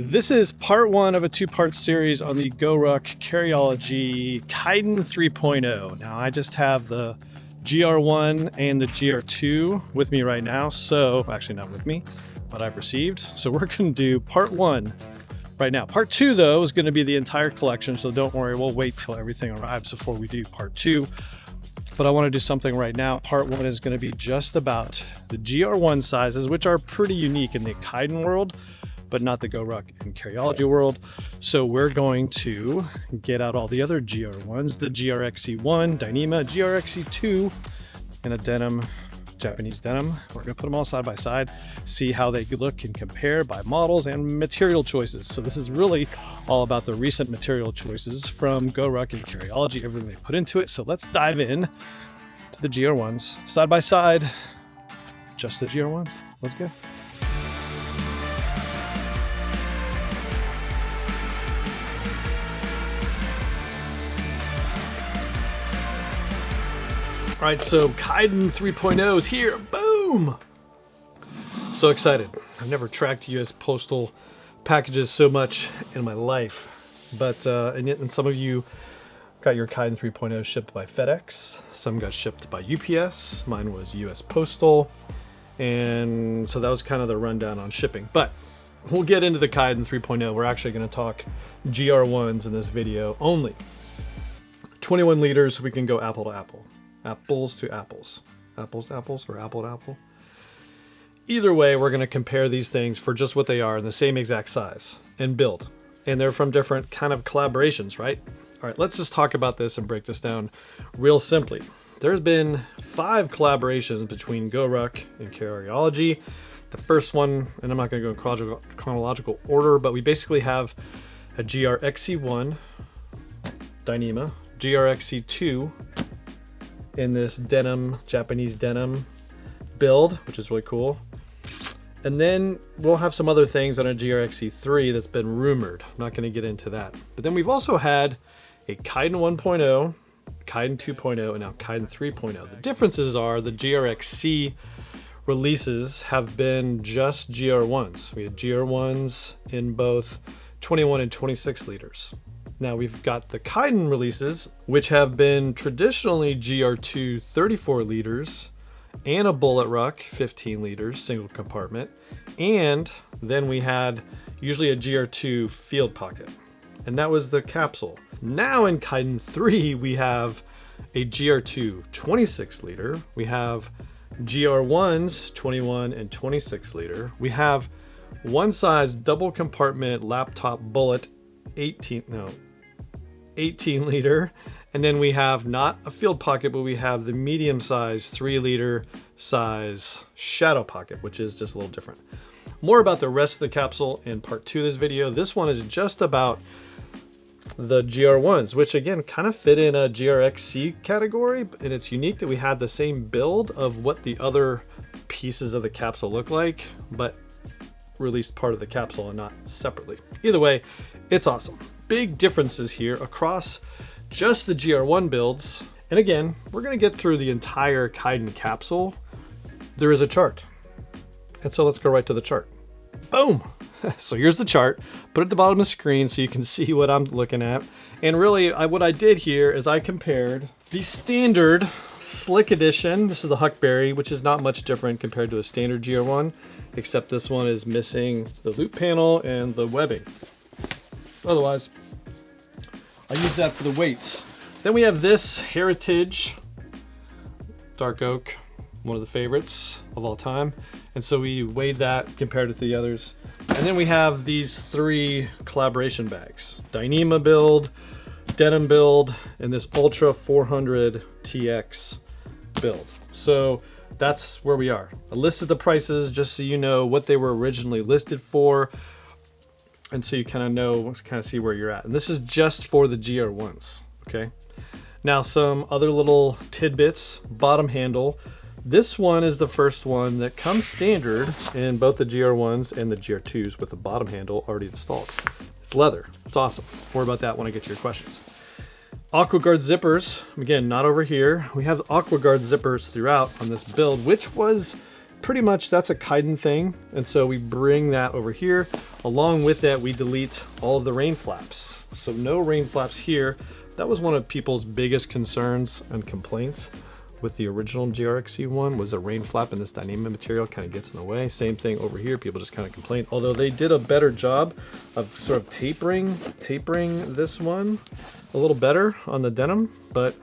This is part one of a two-part series on the GORUCK Carryology Kaidan 3.0. Now I just have the GR1 and the GR2 with me right now. So actually not with me, but I've received. So we're going to do part one right now. Part two though is going to be the entire collection. So don't worry, we'll wait till everything arrives before we do part two. But I want to do something right now. Part one is going to be just about the GR1 sizes, which are pretty unique in the Kaidan world, but not the GORUCK and Carryology world. So we're going to get out all the other GR1s, the GRXC1, Dyneema, GRXC2, and a denim, Japanese denim. We're gonna put them all side by side, see how they look and compare by models and material choices. So this is really all about the recent material choices from GORUCK and Carryology, everything they put into it. So let's dive in to the GR1s, side by side, just the GR1s. Let's go. All right, so Kaidan 3.0 is here. Boom! So excited. I've never tracked US postal packages so much in my life. But and some of you got your Kaidan 3.0 shipped by FedEx. Some got shipped by UPS. Mine was US Postal. And so that was kind of the rundown on shipping. But we'll get into the Kaidan 3.0. We're actually going to talk GR1s in this video only. 21 liters, so we can go apple to apple. Apples to apples. Apples to apples or apple to apple. Either way, we're going to compare these things for just what they are in the same exact size and build. And they're from different kind of collaborations, right? All right, let's just talk about this and break this down real simply. There's been 5 collaborations between GORUCK and Carryology. The first one, and I'm not going to go in chronological order, but we basically have a GRXC1 Dyneema, GRXC2 in this denim, Japanese denim build, which is really cool. And then we'll have some other things on a GRXC3 that's been rumored. I'm not going to get into that. But then we've also had a Kaidan 1.0, Kaidan 2.0, and now Kaidan 3.0. The differences are the GRXC releases have been just GR1s. We had GR1s in both 21 and 26 liters. Now we've got the Kaidan releases, which have been traditionally GR2 34 liters and a bullet ruck 15 liters, single compartment. And then we had usually a GR2 field pocket, and that was the capsule. Now in Kaidan 3, we have a GR2 26 liter. We have GR1s 21 and 26 liter. We have one size double compartment laptop bullet 18 liter, and then we have not a field pocket, but we have the medium size 3 liter size shadow pocket, which is just a little different. More about the rest of the capsule in part 2 of this video. This one is just about the GR1s, which again kind of fit in a GRXC category, and it's unique that we had the same build of what the other pieces of the capsule look like, but released part of the capsule and not separately. Either way, it's awesome. Big differences here across just the GR1 builds. And again, we're going to get through the entire Kaidan capsule. There is a chart. And so let's go right to the chart. Boom. So here's the chart. Put it at the bottom of the screen so you can see what I'm looking at. And really, what I did here is I compared the standard Slick Edition. This is the Huckberry, which is not much different compared to a standard GR1, except this one is missing the loop panel and the webbing. Otherwise, I use that for the weights. Then we have this Heritage Dark Oak, one of the favorites of all time. And so we weighed that, compared it to the others. And then we have these 3 collaboration bags. Dyneema build, denim build, and this Ultra 400 TX build. So that's where we are. I listed the prices just so you know what they were originally listed for, and so you kind of know, kind of see where you're at. And this is just for the GR1s, okay? Now some other little tidbits. Bottom handle. This one is the first one that comes standard in both the GR1s and the GR2s with the bottom handle already installed. It's leather. It's awesome. More about that when I get to your questions. AquaGuard zippers. Again, not over here. We have AquaGuard zippers throughout on this build, which was pretty much that's a Kaidan thing. And so we bring that over here. Along with that, we delete all of the rain flaps. So no rain flaps here. That was one of people's biggest concerns and complaints with the original GRXC1 was a rain flap, and this Dyneema material kind of gets in the way. Same thing over here, people just kind of complain. Although they did a better job of sort of tapering this one a little better on the denim, but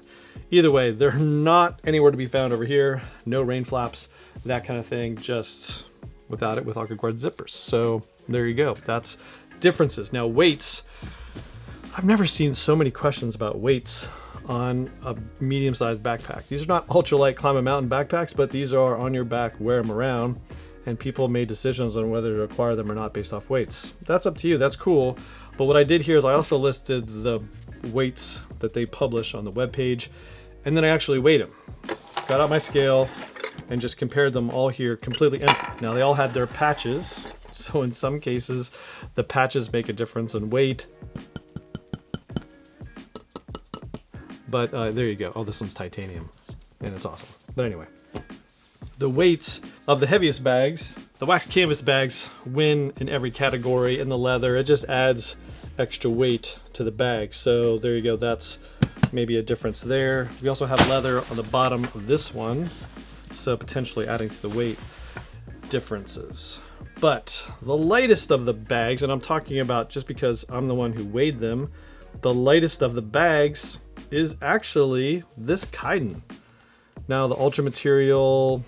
either way, they're not anywhere to be found over here. No rain flaps, that kind of thing, just without it with Aqua Guard zippers. So there you go, that's differences. Now weights, I've never seen so many questions about weights on a medium-sized backpack. These are not ultralight climb a mountain backpacks, but these are on your back, wear them around, and people made decisions on whether to acquire them or not based off weights. That's up to you, that's cool. But what I did here is I also listed the weights that they publish on the webpage, and then I actually weighed them. Got out my scale and just compared them all here completely empty. Now they all had their patches, so in some cases the patches make a difference in weight. But there you go. Oh, this one's titanium, and it's awesome. But anyway, the weights of the heaviest bags, the wax canvas bags, win in every category. In the leather, it just adds extra weight to the bag. So there you go. That's maybe a difference there. We also have leather on the bottom of this one, so potentially adding to the weight differences. But the lightest of the bags, and I'm talking about just because I'm the one who weighed them, the lightest of the bags is actually this Kaidan. Now the ultra material,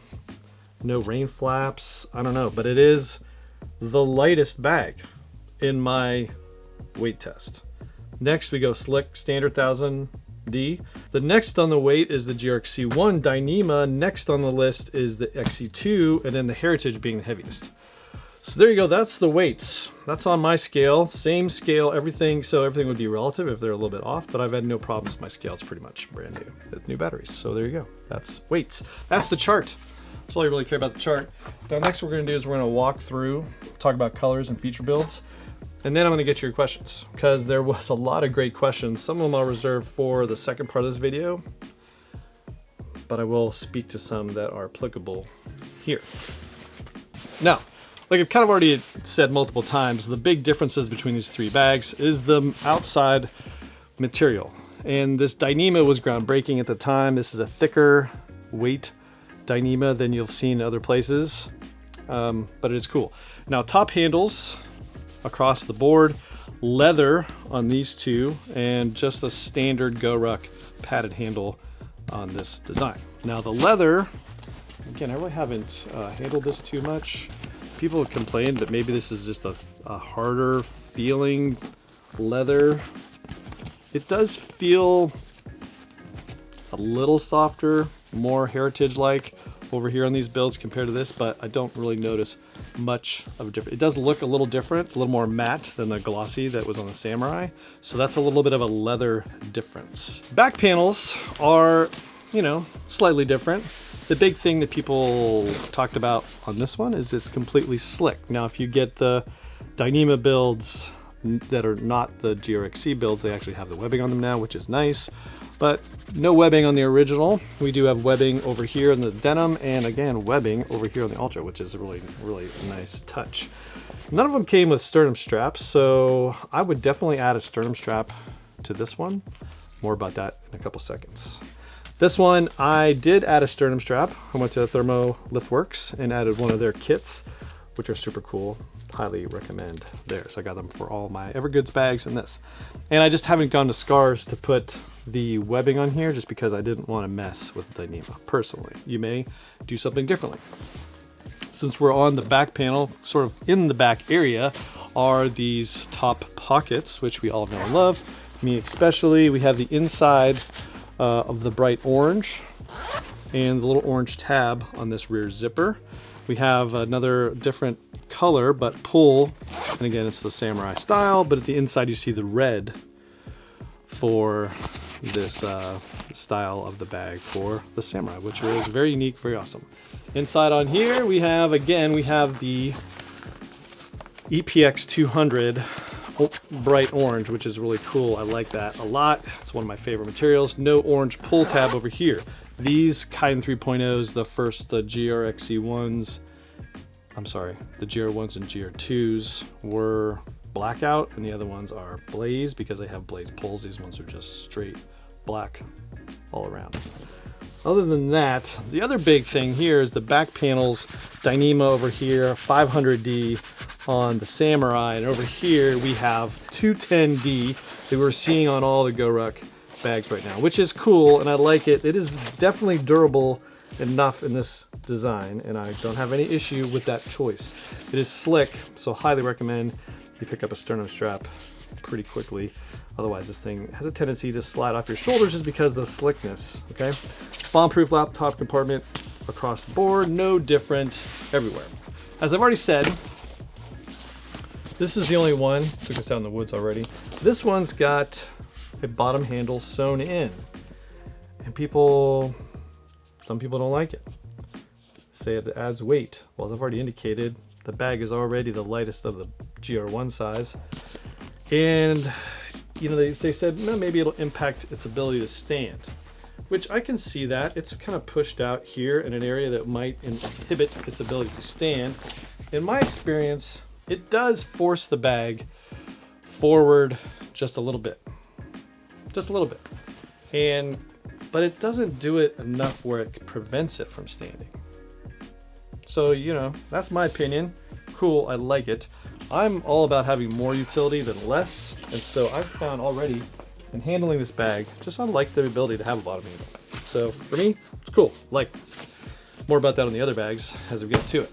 no rain flaps, I don't know, but it is the lightest bag in my weight test. Next we go slick standard 1000D. The next on the weight is the GRXC1 Dyneema. Next on the list is the XC2, and then the Heritage being the heaviest. So there you go, that's the weights. That's on my scale, same scale, everything, so everything would be relative if they're a little bit off, but I've had no problems with my scale. It's pretty much brand new with new batteries. So there you go, that's weights. That's the chart. That's all I really care about, the chart. Now next what we're gonna do is we're gonna walk through, talk about colors and feature builds, and then I'm gonna get to your questions, because there was a lot of great questions. Some of them I'll reserve for the second part of this video, but I will speak to some that are applicable here. Now, like I've kind of already said multiple times, the big differences between these three bags is the outside material. And this Dyneema was groundbreaking at the time. This is a thicker weight Dyneema than you've seen other places, but it is cool. Now top handles across the board, leather on these two, and just a standard GORUCK padded handle on this design. Now the leather, again, I really haven't handled this too much. People have complained that maybe this is just a harder feeling leather. It does feel a little softer, more heritage-like over here on these builds compared to this, but I don't really notice much of a difference. It does look a little different, a little more matte than the glossy that was on the Samurai, so that's a little bit of a leather difference. Back panels are, you know, slightly different. The big thing that people talked about on this one is it's completely slick. Now, if you get the Dyneema builds that are not the GRXC builds, they actually have the webbing on them now, which is nice, but no webbing on the original. We do have webbing over here in the denim, and again, webbing over here on the Ultra, which is a really, really nice touch. None of them came with sternum straps, so I would definitely add a sternum strap to this one. More about that in a couple seconds. This one, I did add a sternum strap. I went to Thermo Liftworks and added one of their kits, which are super cool. Highly recommend theirs. I got them for all my Evergoods bags and this. And I just haven't gone to Scars to put the webbing on here just because I didn't want to mess with Dyneema, personally. You may do something differently. Since we're on the back panel, sort of in the back area, are these top pockets, which we all know and love. Me especially. We have the inside of the bright orange and the little orange tab on this rear zipper. We have another different color but pull, and again it's the Samurai style, but at the inside you see the red for this style of the bag for the Samurai, which is very unique, very awesome. Inside on here we have, again, we have the EPX 200 bright orange, which is really cool. I like that a lot. It's one of my favorite materials. No orange pull tab over here. These Kaidan 3.0s, the GRXC1s, I'm sorry, the GR1s and GR2s were blackout, and the other ones are blaze because they have blaze pulls. These ones are just straight black all around. Other than that, the other big thing here is the back panels, Dyneema over here, 500D on the Samurai, and over here we have 210D that we're seeing on all the GORUCK bags right now, which is cool, and I like it. It is definitely durable enough in this design, and I don't have any issue with that choice. It is slick, so highly recommend you pick up a sternum strap pretty quickly. Otherwise, this thing has a tendency to slide off your shoulders just because of the slickness, okay? Bomb-proof laptop compartment across the board, no different everywhere. As I've already said, this is the only one, took us out in the woods already. This one's got a bottom handle sewn in, and some people don't like it. Say it adds weight. Well, as I've already indicated, the bag is already the lightest of the GR1 size, and you know, they said, no, maybe it'll impact its ability to stand, which I can see that. It's kind of pushed out here in an area that might inhibit its ability to stand. In my experience, it does force the bag forward just a little bit. Just a little bit. But it doesn't do it enough where it prevents it from standing. So, you know, that's my opinion. Cool, I like it. I'm all about having more utility than less, and so I've found already in handling this bag, just I like the ability to have a bottom handle. So for me, it's cool. Like, more about that on the other bags as we get to it.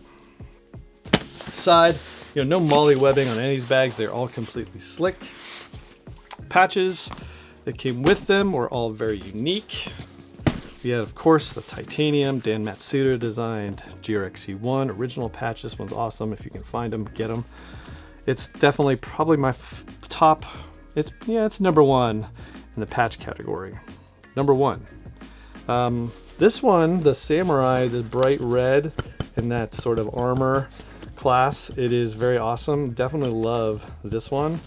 Side, you know, no molly webbing on any of these bags. They're all completely slick. Patches that came with them were all very unique. We had, of course, the titanium Dan Matsuda designed GRXC1 original patch. This one's awesome. If you can find them, get them. It's definitely probably my top. It's number one in the patch category. Number one. This one, the Samurai, the bright red in that sort of armor class, it is very awesome. Definitely love this one.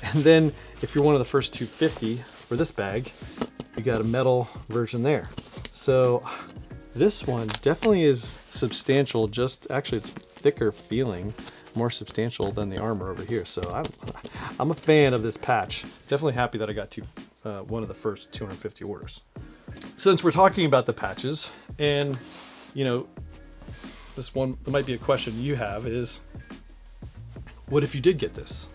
And then if you're one of the first 250 for this bag, you got a metal version there. So this one definitely is substantial. Actually it's thicker feeling, more substantial than the armor over here. So I'm a fan of this patch. Definitely happy that I got one of the first 250 orders. Since we're talking about the patches, and you know, this one might be a question you have is, what if you did get this?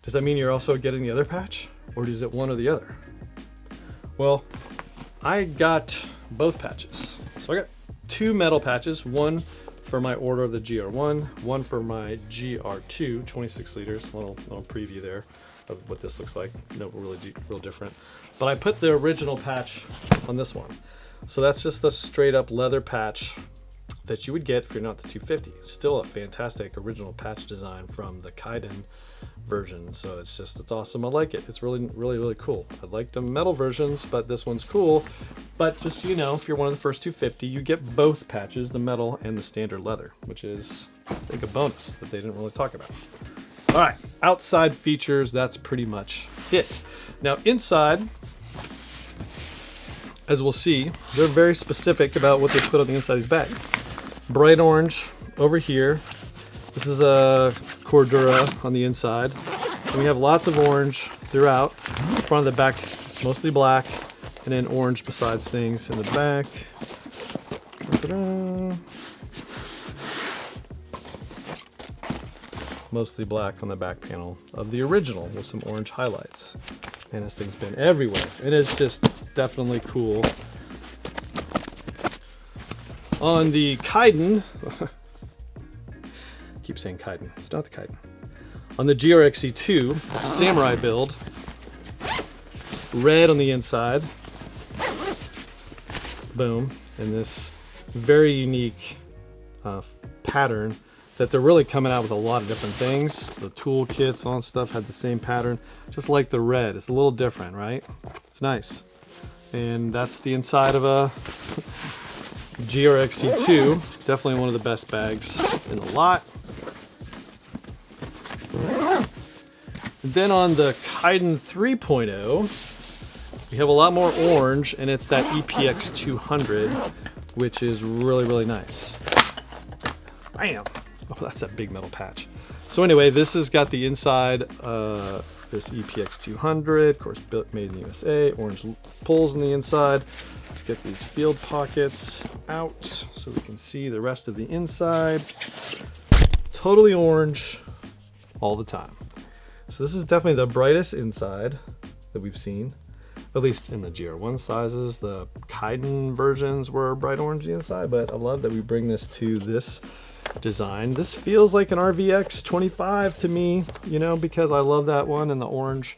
Does that mean you're also getting the other patch, or is it one or the other? Well, I got both patches. So I got two metal patches, one for my order of the GR1, one for my GR2, 26 liters, little preview there of what this looks like. No, real different. But I put the original patch on this one. So that's just the straight up leather patch that you would get if you're not the 250. Still a fantastic original patch design from the Kaidan version. So it's awesome. I like it. It's really cool. I like the metal versions, but this one's cool. But just so you know, if you're one of the first 250, you get both patches, the metal and the standard leather, which is, I think, a bonus that they didn't really talk about. All right, outside features, that's pretty much it. Now inside, as we'll see, they're very specific about what they put on the inside of these bags. Bright orange over here. This is a Cordura on the inside. And we have lots of orange throughout. The front of the back is mostly black, and then orange besides things in the back. Ta-da. Mostly black on the back panel of the original with some orange highlights. And this thing's been everywhere. It is just definitely cool. On the Kaidan, keep saying Kaidan, it's not the Kaidan. On the GRXC2 Samurai build, red on the inside, boom, and this very unique pattern that they're really coming out with a lot of different things. The tool kits, all that stuff had the same pattern, just like the red. It's a little different, right? It's nice. And that's the inside of a GRXC2. Definitely one of the best bags in the lot. And then on the Kaidan 3.0, we have a lot more orange, and it's that EPX 200, which is really nice. Bam! Oh, that's that big metal patch. So anyway, this has got the inside, this EPX200, of course, made in the USA, orange pulls on the inside. Let's get these field pockets out so we can see the rest of the inside. Totally orange all the time. So this is definitely the brightest inside that we've seen, at least in the GR1 sizes. The Kaidan versions were bright orange inside, but I love that we bring this to this design. This feels like an RVX25 to me, you know, because I love that one and the orange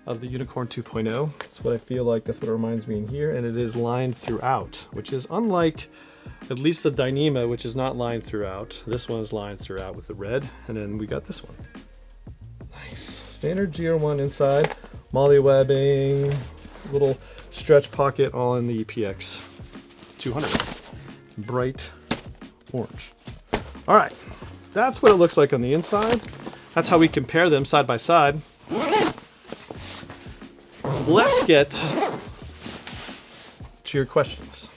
of the Unicorn 2.0. That's what I feel like. That's what it reminds me in here. And it is lined throughout, which is unlike at least the Dyneema, which is not lined throughout. This one is lined throughout with the red. And then we got this one. Nice. Standard GR1 inside. Molly webbing, little stretch pocket, all in the EPX 200. Bright orange. All right, that's what it looks like on the inside. That's how we compare them side by side. Let's get to your questions.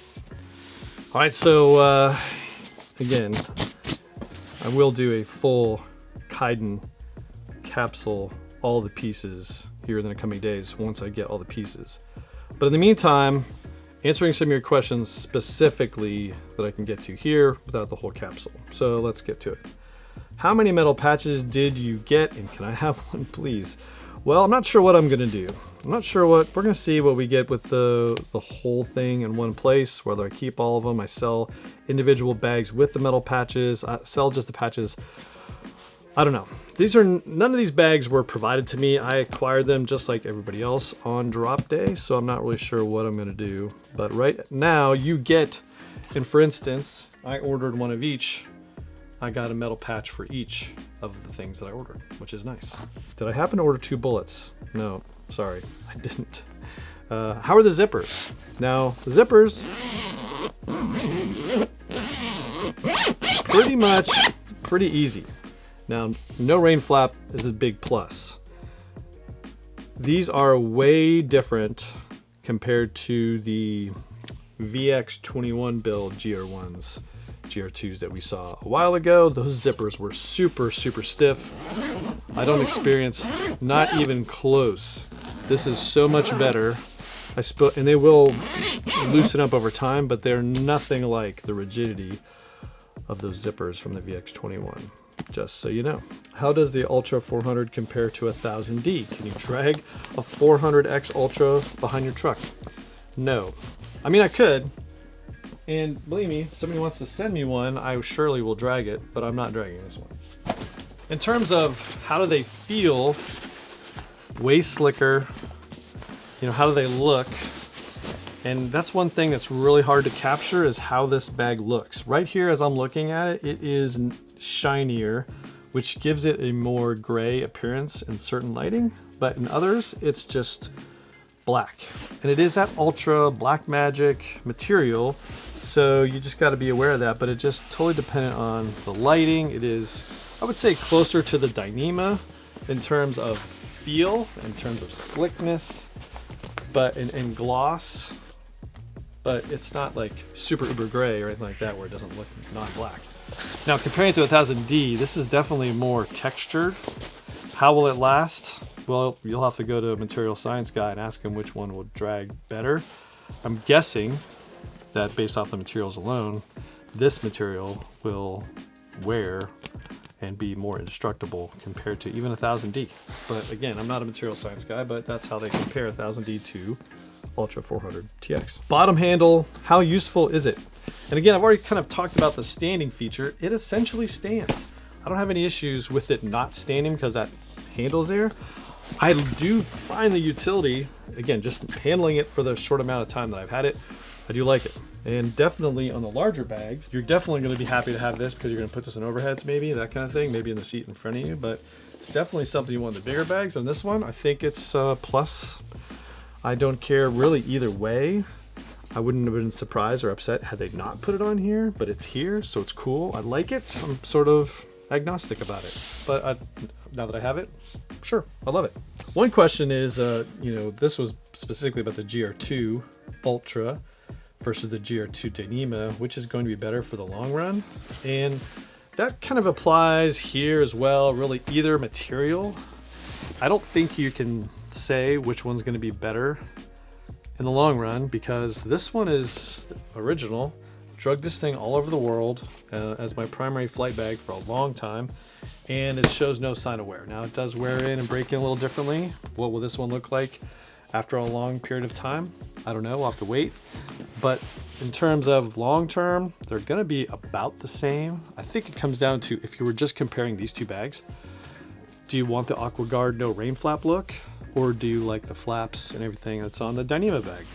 All right, so again, I will do a full Kaidan capsule, all the pieces here in the coming days once I get all the pieces. But in the meantime, answering some of your questions specifically that I can get to here without the whole capsule. So let's get to it. How many metal patches did you get, and can I have one, please? Well, I'm not sure what I'm gonna do. I'm not sure what, we're gonna see what we get with the whole thing in one place, whether I keep all of them, I sell individual bags with the metal patches, I sell just the patches. I don't know. None of these bags were provided to me. I acquired them just like everybody else on drop day, so I'm not really sure what I'm gonna do. But right now you get, and for instance, I ordered one of each. I got a metal patch for each of the things that I ordered, which is nice. Did I happen to order 2 bullets? No, sorry, I didn't. How are the zippers? Now, the zippers, pretty easy. Now, no rain flap is a big plus. These are way different compared to the VX21 build GR1s, GR2s that we saw a while ago. Those zippers were super, super stiff. I don't experience, not even close. This is so much better. And they will loosen up over time, but they're nothing like the rigidity of those zippers from the VX21. Just so you know. How does the Ultra 400 compare to a 1000D? Can you drag a 400X Ultra behind your truck? No. I mean, I could. And believe me, if somebody wants to send me one, I surely will drag it, but I'm not dragging this one. In terms of how do they feel, way slicker, you know, how do they look? And that's one thing that's really hard to capture is how this bag looks. Right here, as I'm looking at it, it is shinier, which gives it a more gray appearance in certain lighting, but in others, it's just black. And it is that ultra black magic material, so you just got to be aware of that, but it just totally dependent on the lighting. It is, I would say, closer to the Dyneema in terms of feel, in terms of slickness, but in gloss, but it's not like super uber gray or anything like that where it doesn't look non-black. Now, comparing it to a 1000D, this is definitely more textured. How will it last? Well, you'll have to go to a material science guy and ask him which one will drag better. I'm guessing that based off the materials alone, this material will wear and be more indestructible compared to even a 1000D. But again, I'm not a material science guy, but that's how they compare a 1000D to Ultra 400 TX. Bottom handle, how useful is it? And again, I've already kind of talked about the standing feature. It essentially stands. I don't have any issues with it not standing because that handle's there. I do find the utility, again, just handling it for the short amount of time that I've had it, I do like it. And definitely on the larger bags, you're definitely going to be happy to have this because you're going to put this in overheads maybe, that kind of thing, maybe in the seat in front of you, but it's definitely something you want in the bigger bags. On this one, I think it's a plus. I don't care really either way. I wouldn't have been surprised or upset had they not put it on here, but it's here, so it's cool. I like it. I'm sort of agnostic about it, but now that I have it, sure, I love it. One question is, this was specifically about the GR2 Ultra versus the GR2 Dyneema, which is going to be better for the long run. And that kind of applies here as well. Really, either material. I don't think you can say which one's going to be better in the long run, because this one is original. Drug this thing all over the world as my primary flight bag for a long time, and it shows no sign of wear. Now it does wear in and break in a little differently. What will this one look like after a long period of time? I don't know, we'll have to wait. But in terms of long term, they're gonna be about the same. I think it comes down to, if you were just comparing these two bags, do you want the AquaGuard no rain flap look, or do you like the flaps and everything that's on the Dyneema bag?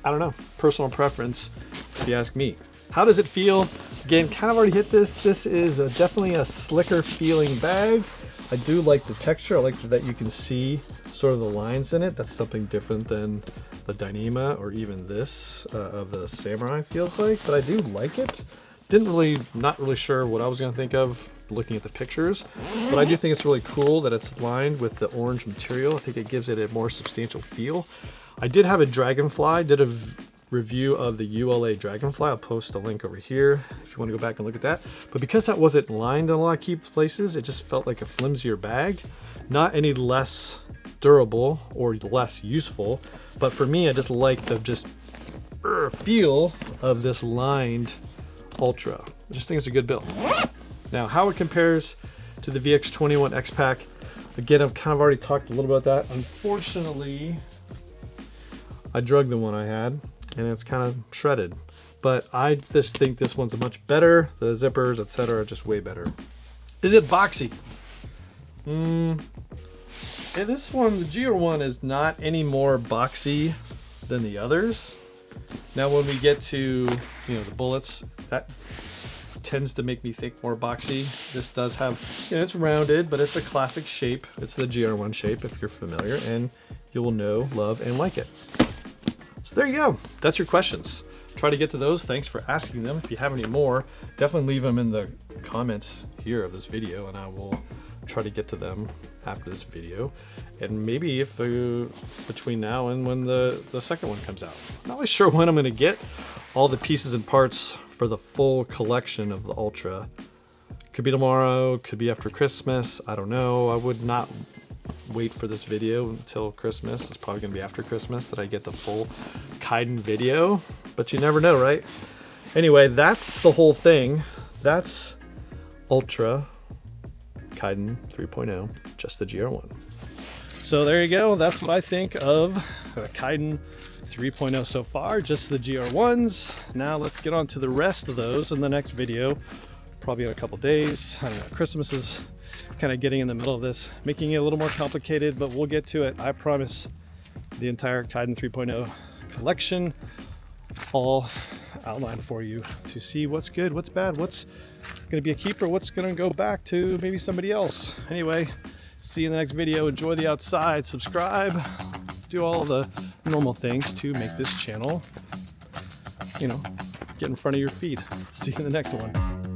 I don't know, personal preference if you ask me. How does it feel? Again, kind of already hit this. This is definitely a slicker feeling bag. I do like the texture. I like that you can see sort of the lines in it. That's something different than the Dyneema or even this of the Samurai feels like, but I do like it. Not really sure what I was gonna think of looking at the pictures, but I do think it's really cool that it's lined with the orange material. I think it gives it a more substantial feel. I did have a Dragonfly, did a review of the ULA Dragonfly. I'll post a link over here if you want to go back and look at that. But because that wasn't lined in a lot of key places, it just felt like a flimsier bag. Not any less durable or less useful, but for me, I just like the feel of this lined Ultra. I just think it's a good build. Now, how it compares to the VX21 X-Pack, again, I've kind of already talked a little about that. Unfortunately, I drugged the one I had, and it's kind of shredded. But I just think this one's much better. The zippers, etc., are just way better. Is it boxy? And this one, the GR1, is not any more boxy than the others. Now, when we get to, the bullets, that tends to make me think more boxy. This does have, it's rounded, but it's a classic shape. It's the GR1 shape, if you're familiar, and you will know, love, and like it. So there you go. That's your questions. Try to get to those. Thanks for asking them. If you have any more, definitely leave them in the comments here of this video, and I will try to get to them after this video. And maybe if between now and when the second one comes out. I'm not really sure when I'm going to get all the pieces and parts for the full collection of the Ultra. Could be tomorrow, could be after Christmas. I don't know. I would not wait for this video until Christmas. It's probably gonna be after Christmas that I get the full Kaidan video, but you never know, right? Anyway, that's the whole thing. That's Ultra Kaidan 3.0, just the GR1. So there you go. That's what I think of Kaidan 3.0 so far, just the GR1s. Now let's get on to the rest of those in the next video, probably in a couple days. I don't know, Christmas is kind of getting in the middle of this, making it a little more complicated, but we'll get to it. I promise. The entire Kaidan 3.0 collection all outlined for you to see what's good, what's bad, what's going to be a keeper, what's going to go back to maybe somebody else. Anyway, see you in the next video. Enjoy the outside, subscribe, do all the normal things to make this channel, get in front of your feed. See you in the next one.